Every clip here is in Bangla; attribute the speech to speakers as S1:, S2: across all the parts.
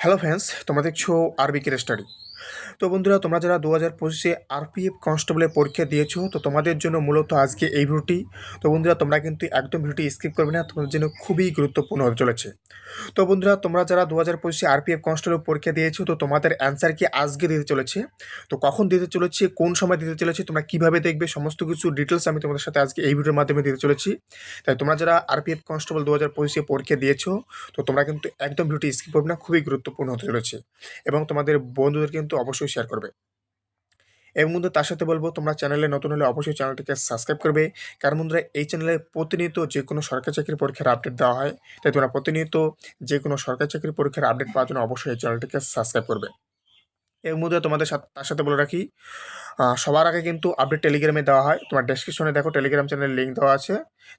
S1: হ্যালো ফ্রেন্ডস, তোমরা দেখছো আরবিকের স্টাডি। তো বন্ধুরা, তোমরা যারা 2025-এ আরপিএফ কনস্টেবলের পরীক্ষা দিয়েছো, তো তোমাদের জন্য মূলত আজকে এই ভিডিওটি। তো বন্ধুরা, তোমরা কিন্তু একদম ভিডিওটি স্কিপ করবে না, তোমাদের জন্য খুবই গুরুত্বপূর্ণ হতে চলেছে। তো বন্ধুরা, তোমরা যারা 2025-এ আরপিএফ কনস্টেবলের পরীক্ষা দিয়েছো, তো তোমাদের অ্যান্সার কি আজকে দিতে চলেছে, তো কখন দিতে চলেছে, কোন সময় দিতে চলেছে, তোমরা কীভাবে দেখবে, সমস্ত কিছু ডিটেলস আমি তোমাদের সাথে আজকে এই ভিডিওর মাধ্যমে দিতে চলেছি। তাই তোমরা যারা আরপিএফ কনস্টেবল 2025-এ পরীক্ষা দিয়েছো, তো তোমরা কিন্তু একদম ভিডিওটি স্কিপ করবে না, খুবই গুরুত্বপূর্ণ হতে চলেছে। এবং তোমাদের বন্ধুদের কিন্তু অবশ্যই শেয়ার করবে। এবং বন্ধু, তার সাথে বলবো, তোমরা চ্যানেলে নতুন হলে অবশ্যই চ্যানেলটিকে সাবস্ক্রাইব করবে। কারণ বন্ধুরা, এই চ্যানেলে প্রতিনিয়ত যে কোনো সরকারি চাকরির পরীক্ষার আপডেট দেওয়া হয়। তাই তোমরা প্রতিনিয়ত যে কোনো সরকারি চাকরির পরীক্ষার আপডেট পাওয়ার জন্য অবশ্যই এই চ্যানেলটিকে সাবস্ক্রাইব করবে। এর মধ্যে তোমাদের সাথে তার সাথে বলে রাখি, সবার আগে কিন্তু আপডেট টেলিগ্রামে দেওয়া হয়। তোমার ডেসক্রিপশনে দেখো টেলিগ্রাম চ্যানেলের লিঙ্ক দেওয়া আছে,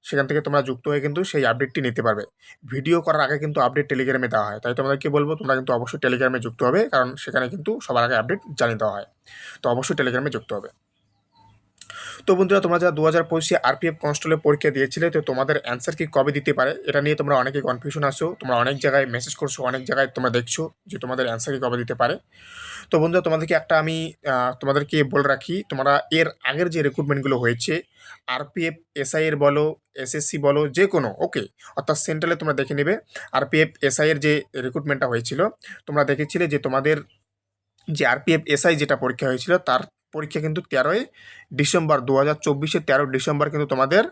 S1: সেখান থেকে তোমরা যুক্ত হয়ে কিন্তু সেই আপডেটটি নিতে পারবে। ভিডিও করার আগে কিন্তু আপডেট টেলিগ্রামে দেওয়া হয়, তাই তোমাদেরকে বলবো তোমরা কিন্তু অবশ্যই টেলিগ্রামে যুক্ত হবে, কারণ সেখানে কিন্তু সবার আগে আপডেট জানিয়ে দেওয়া হয়। তো অবশ্যই টেলিগ্রামে যুক্ত হবে। তো বন্ধুরা, তোমরা যারা 2025-এ আরপিএফ কনস্টেবলের পরীক্ষা দিয়েছিলে, তো তোমাদের অ্যান্সার কি কবে দিতে পারে, এটা নিয়ে তোমরা অনেকে কনফিউশন আছো। তোমরা অনেক জায়গায় মেসেজ করছো, অনেক জায়গায় তোমরা দেখছো যে তোমাদের অ্যান্সার কি কবে দিতে পারে। তো বন্ধুরা, তোমাদেরকে একটা আমি তোমাদেরকে বলে রাখি, তোমরা এর আগের যে রিক্রুটমেন্টগুলো হয়েছে, আরপিএফ এসআই এর বলো, এসএসসি বলো, যে কোনো ওকে, অর্থাৎ সেন্ট্রালে তোমরা দেখে নেবে। আরপিএফ এসআই এর যে রিক্রুটমেন্টটা হয়েছিল, তোমরা দেখেছিলে যে তোমাদের যে আরপিএফ এসআই যেটা পরীক্ষা হয়েছিল, তার পরীক্ষা কিন্তু 13ই ডিসেম্বর 2024-এ 13 ডিসেম্বর কিন্তু তোমাদের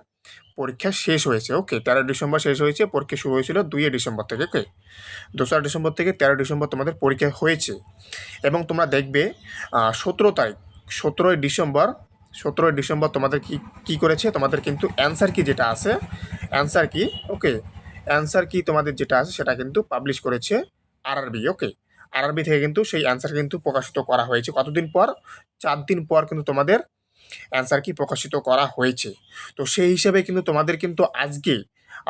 S1: পরীক্ষা শেষ হয়েছে। ওকে, 13 ডিসেম্বর শেষ হয়েছে, পরীক্ষা শুরু হয়েছিল 2 ডিসেম্বর থেকে। ওকে, 2 ডিসেম্বর থেকে 13 ডিসেম্বর তোমাদের পরীক্ষা হয়েছে। এবং তোমরা দেখবে 17 তারিখ, 17ই ডিসেম্বর, 17ই ডিসেম্বর তোমাদের কি করেছে, তোমাদের কিন্তু অ্যান্সার কি যেটা আছে, অ্যান্সার কি, ওকে, অ্যান্সার কি তোমাদের যেটা আছে সেটা কিন্তু পাবলিশ করেছে আরআরবি। ওকে, আরআরবি থেকে কিন্তু সেই অ্যান্সার কিন্তু প্রকাশিত করা হয়েছে। কতদিন পর? 4 দিন পর কিন্তু তোমাদের অ্যান্সার কি প্রকাশিত করা হয়েছে। তো সেই হিসেবে কিন্তু তোমাদের কিন্তু আজকে,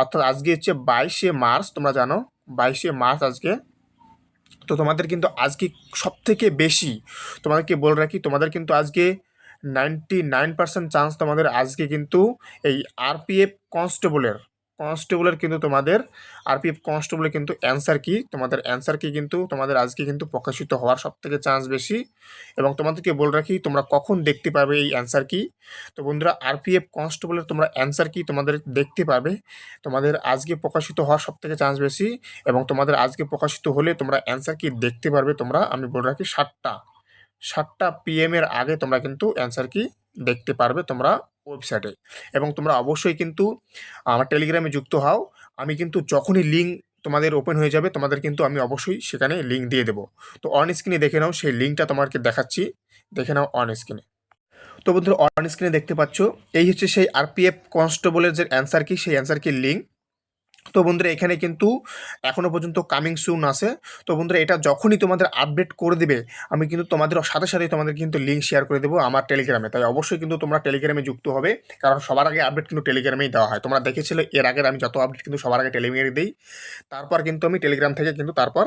S1: অর্থাৎ আজকে হচ্ছে 22শে মার্চ, তোমরা জানো 22শে মার্চ আজকে। তো তোমাদের কিন্তু আজকে সবথেকে বেশি, তোমাদেরকে বলে রাখি, তোমাদের কিন্তু আজকে 99% চান্স তোমাদের আজকে কিন্তু এই আরপিএফ কনস্টেবলের কিন্তু তোমাদের আরপিএফ কনস্টেবলের কিন্তু অ্যান্সার কি, তোমাদের অ্যান্সার কি কিন্তু তোমাদের আজকে কিন্তু প্রকাশিত হওয়ার সবথেকে চান্স বেশি। এবং তোমাদেরকে বলে রাখি, তোমরা কখন দেখতে পাবে এই অ্যান্সার কি। তো বন্ধুরা, আরপিএফ কনস্টেবলের তোমরা অ্যান্সার কি তোমাদের দেখতে পাবে, তোমাদের আজকে প্রকাশিত হওয়ার সবথেকে চান্স বেশি। এবং তোমাদের আজকে প্রকাশিত হলে তোমরা অ্যান্সার কি দেখতে পারবে, তোমরা আমি বলে রাখি 7টা PM এর আগে তোমরা কিন্তু অ্যান্সার কি দেখতে পারবে তোমরা ওয়েবসাইটে। এবং তোমরা অবশ্যই কিন্তু আমার টেলিগ্রামে যুক্ত হও। আমি কিন্তু যখনই লিঙ্ক তোমাদের ওপেন হয়ে যাবে, তোমাদের কিন্তু আমি অবশ্যই সেখানে লিঙ্ক দিয়ে দেবো। তো অন স্ক্রিনে দেখে নাও, সেই লিঙ্কটা তোমাকে দেখাচ্ছি, দেখে নাও অন স্ক্রিনে। তো বন্ধুরা, অন স্ক্রিনে দেখতে পাচ্ছ, এই হচ্ছে সেই আরপিএফ কনস্টেবলের যে অ্যান্সার কি, সেই অ্যান্সার কি লিঙ্ক। তো বন্ধুরা, এখানে কিন্তু এখনও পর্যন্ত কামিং সুন আছে। তো বন্ধুরা, এটা যখনই তোমাদের আপডেট করে দেবে, আমি কিন্তু তোমাদের সাথে সাথেই তোমাদের কিন্তু লিঙ্ক শেয়ার করে দেবো আমার টেলিগ্রামে। তাই অবশ্যই কিন্তু তোমরা টেলিগ্রামে যুক্ত হবে, কারণ সবার আগে আপডেট কিন্তু টেলিগ্রামেই দেওয়া হয়। তোমরা দেখেছিলে এর আগের আমি যত আপডেট কিন্তু সবার আগে টেলিগ্রামে দিই, তারপর কিন্তু আমি টেলিগ্রাম থেকে কিন্তু তারপর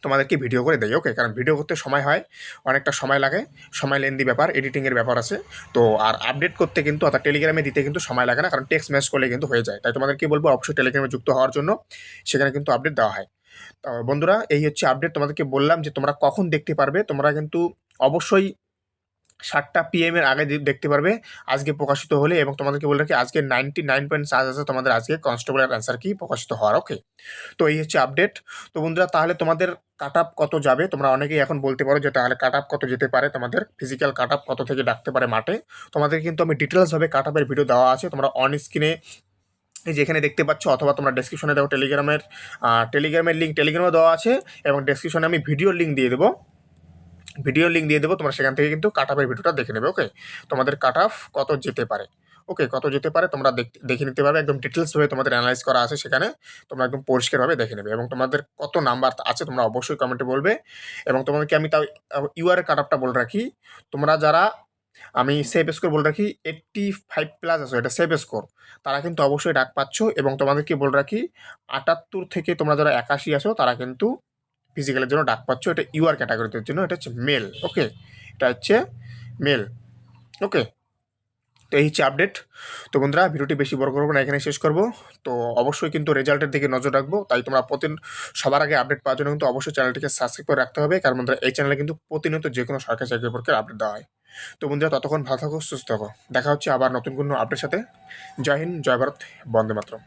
S1: তোমাদেরকে ভিডিও করে দেয়। ওকে, কারণ ভিডিও করতে সময় হয়, অনেকটা সময় লাগে, সময় লেন্দি ব্যাপার, এডিটিংয়ের ব্যাপার আছে। তো আর আপডেট করতে কিন্তু, অর্থাৎ টেলিগ্রামে দিতে কিন্তু সময় লাগে না, কারণ টেক্সট মেসেজ করলে কিন্তু হয়ে যায়। তাই তোমাদেরকে বলবো অবশ্যই টেলিগ্রামে যুক্ত হওয়ার জন্য, সেখানে কিন্তু আপডেট দেওয়া হয়। তো বন্ধুরা, এই হচ্ছে আপডেট, তোমাদেরকে বললাম যে তোমরা কখন দেখতে পারবে। তোমরা কিন্তু অবশ্যই 7টা PM এর আগে দেখতে পারবে আজকে প্রকাশিত হলে। এবং তোমাদেরকে বলে রাখি, আজকে 99% চান্স আছে তোমাদের আজকে কনস্টেবলের অ্যান্সার কি প্রকাশিত হওয়ার। ওকে, তো এই হচ্ছে আপডেট। তো বন্ধুরা, তাহলে তোমাদের কাট আপ কত যাবে, তোমরা অনেকেই এখন বলতে পারো যে তাহলে কাট আপ কত যেতে পারে, তোমাদের ফিজিক্যাল কাট আপ কত থেকে ডাকতে পারে মাঠে। তোমাদের কিন্তু আমি ডিটেলসভাবে কাট আপের ভিডিও দেওয়া আছে, তোমরা অন স্ক্রিনে এই যেখানে দেখতে পাচ্ছ, অথবা তোমরা ডেসক্রিপশনে দেখো টেলিগ্রামের লিঙ্ক টেলিগ্রামে দেওয়া আছে। এবং ডেসক্রিপশনে আমি ভিডিওর লিঙ্ক দিয়ে দেবো, তোমরা সেখান থেকে কিন্তু কাট আপের ভিডিওটা দেখে নেবে। ওকে, তোমাদের কাট অফ কত যেতে পারে, ওকে, কত যেতে পারে তোমরা দেখে নিতে পারবে, একদম ডিটেলসভাবে তোমাদের অ্যানালাইজ করা আছে সেখানে, তোমরা একদম পরিষ্কারভাবে দেখে নেবে। এবং তোমাদের কত নাম্বার আছে তোমরা অবশ্যই কমেন্টে বলবে। এবং তোমাদেরকে আমি তাও ইউআর কাট আপটা বলে রাখি, তোমরা যারা, আমি সেভ স্কোর বলে রাখি 85+ আছো, এটা সেভ স্কোর, তারা কিন্তু অবশ্যই ডাক পাচ্ছ। এবং তোমাদেরকে বলে রাখি 78 থেকে তোমরা যারা 81 আছো, তারা কিন্তু ফিজিক্যালের জন্য ডাক পাচ্ছ। এটা ইউআর ক্যাটাগরিদের জন্য, এটা হচ্ছে মেল। ওকে, এটা হচ্ছে মেল। ওকে, তো এই হচ্ছে আপডেট। তো বন্ধুরা ভিডিওটি বেশি বড় করবো না, এখানে শেষ করব। তো অবশ্যই কিন্তু রেজাল্টের দিকে নজর রাখবো, তাই তোমরা সবার আগে আপডেট পাওয়ার জন্য কিন্তু অবশ্যই চ্যানেলটিকে সাবস্ক্রাইব করে রাখতে হবে, কারণ বন্ধুরা এই চ্যানেলে কিন্তু প্রতিনিয়ত যে কোনো সরকারি চাকরি পরীক্ষার আপডেট দেওয়া হয়। তো বন্ধুরা ততক্ষণ ভালো থাকো, সুস্থ থাকো, দেখা হচ্ছে আবার নতুন কোনো আপডেটের সাথে। জয় হিন্দ, জয় ভারত, বন্দে মাতরম।